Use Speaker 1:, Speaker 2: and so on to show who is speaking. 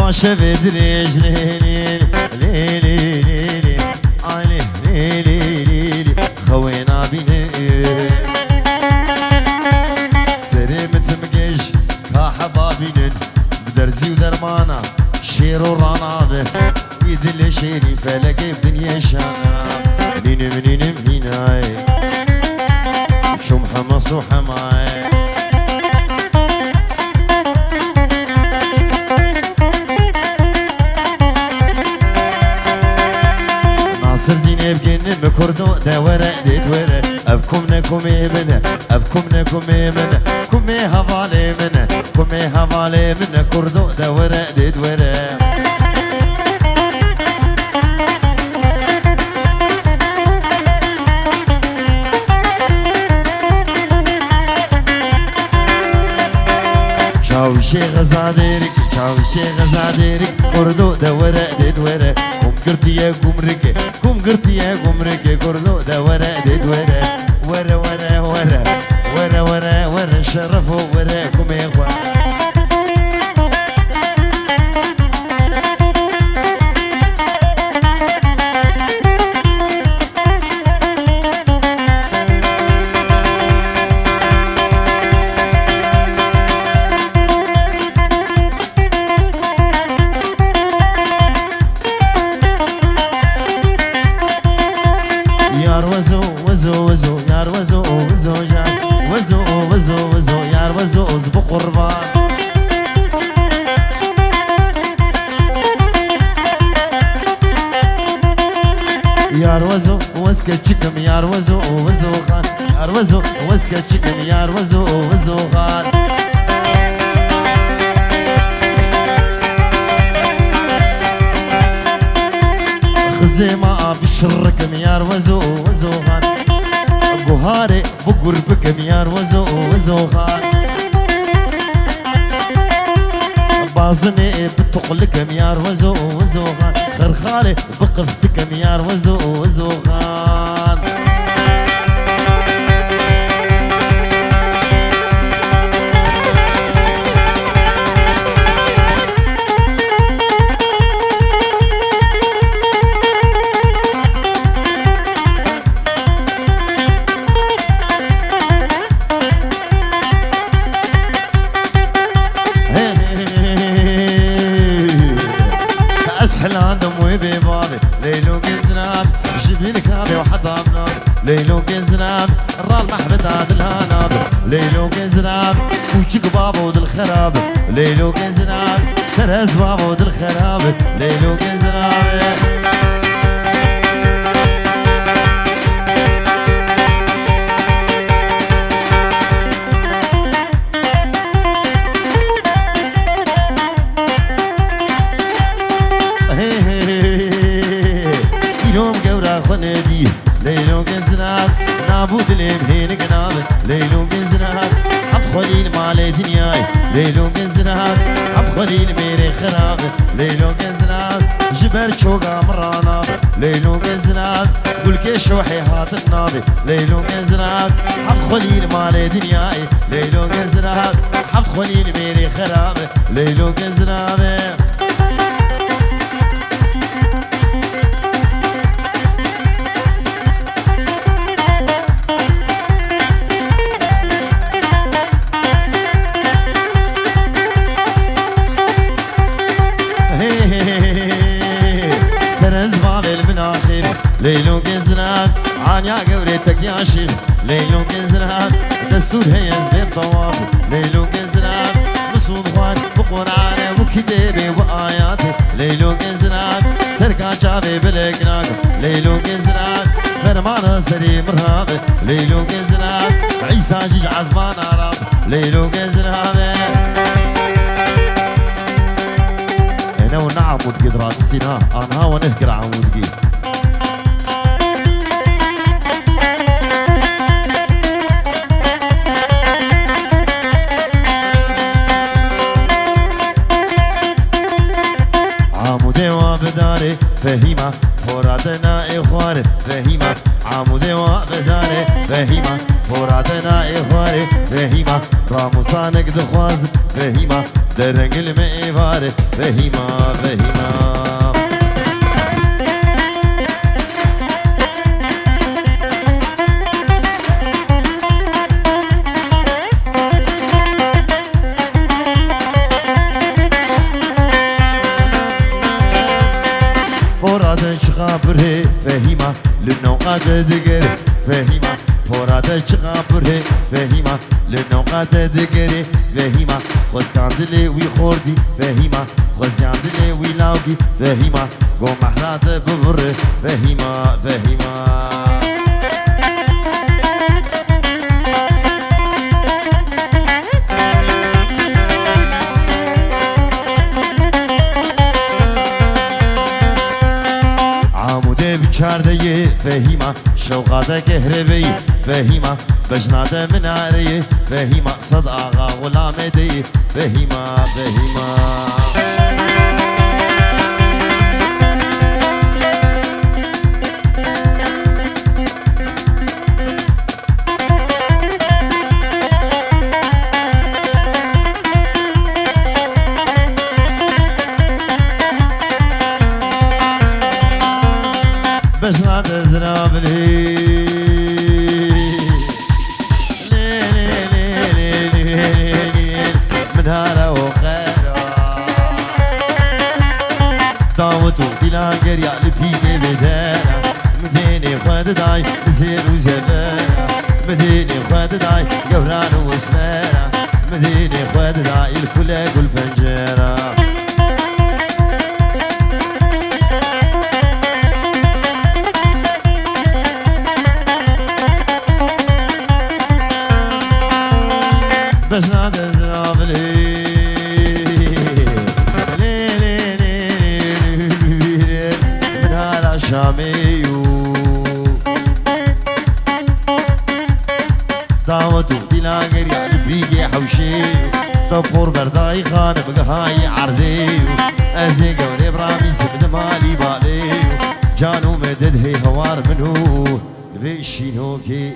Speaker 1: باشه بدريج ليلي ليلي ليلي علي ليلي ليلي خوينا بيني سرمت مقش كحبابين بدرزي ودرمانا شير ورانا يدل شيري فلقي بدنيا شانا منين منين منين شو محمص وحماي ناصر دين ابكين بكردو دورة دورة ابكم نكم من ابكم نكم من كمي هوالي من كمي هوالي من كردو دورة دورة شاوشي غزاديرك شاوشي غزاديرك كردو دورة دورة كم قرتي يا قمرك كم قرتي يا قمرك كردو دورة دورة ورا ورا ورا ورا ورا ورا شرفوا وراكم يا اخوان يار وزو وزو وزو يار وزو وزو جان وزو وزو وزو يار وزو زبو قربان يار وزو وزكا تشكم يار وزو وزو خان يار وزو وزكا تشكم يار وزو وزو خان خزيمة بشركم يار وزو وزو خان قهاري بقربكم يار وزو وزو خان بازني بتقلكم يار وزو وزو خان خرخالي بقفتكم يار وزو وزو خان حلان دموي ببابي ليلو كزراب جبين كابي وحطام ناب ليلو كزراب الرال محبت عاد الهاناب ليلو كزراب وجيك بابو دل خراب ليلو كزراب ترز بابو دل خراب ليلو كزراب خندي ليلو كزراب نابود لمهين قناب ليلو كزراب عبد خليل مالي دنياي ليلو كزراب عبد خليل ميري خراب ليلو كزراب جبر شوقا مرانا ليلو كزراب قول كشوحي هات النابي ليلو كزراب عبد خليل مالي دنياي ليلو كزراب عبد خليل ميري خراب ليلو كزراب ليلو كزراب عانيا قوريتك يا شيخ ليلو كزراب دستور هي بالطواف ليلو كزراب مصود خوان بقرآن وكتابي وآياتي ليلو كزراب تركا شافي بالقناق ليلو كزراب فرمان سري مرهاب ليلو كزراب عيسى جيج عزمان عرب ليلو كزراب انا ونعمود قدرات السنة انا ونهكر عمود قيد عمودي وابدا خواره فهیما فرادنا خواره فهیما عمود وابداره فهیما فرادنا خواره فهیما راموسانك دخواز فهیما درنگ المعباره فهیما فهیما فراد چقابره فهیما لنوقات دگر فهیما فراد چقابره فهیما لنوقات دگر فهیما خوزکاندلی وی خوردی فهیما خوزیاندلی وی لاوگی فهیما گو محرات ببره فهیما فهیما بچارده فهیما شوقاته كهربي فهیما بجناده مناره فهیما صد آغا غلامه دی فهیما فهیما بجناده زرابلي منهارا وخيرا داوتو ديلاغر يا لبيجي بدانا مديني خواد داي نزير وزبانا مديني خواد داي قوران وسمانا مديني خواد داي الكل كل فنجيرا بجناد زرابلي من هلا شاميو دعوتو ديلاغر يعني بيجي حوشيو طفور برداي خان بقهاي عرديو ازي قوري برامي سبد مالي باليو جانو مدد هي هوار منو بيشينو كي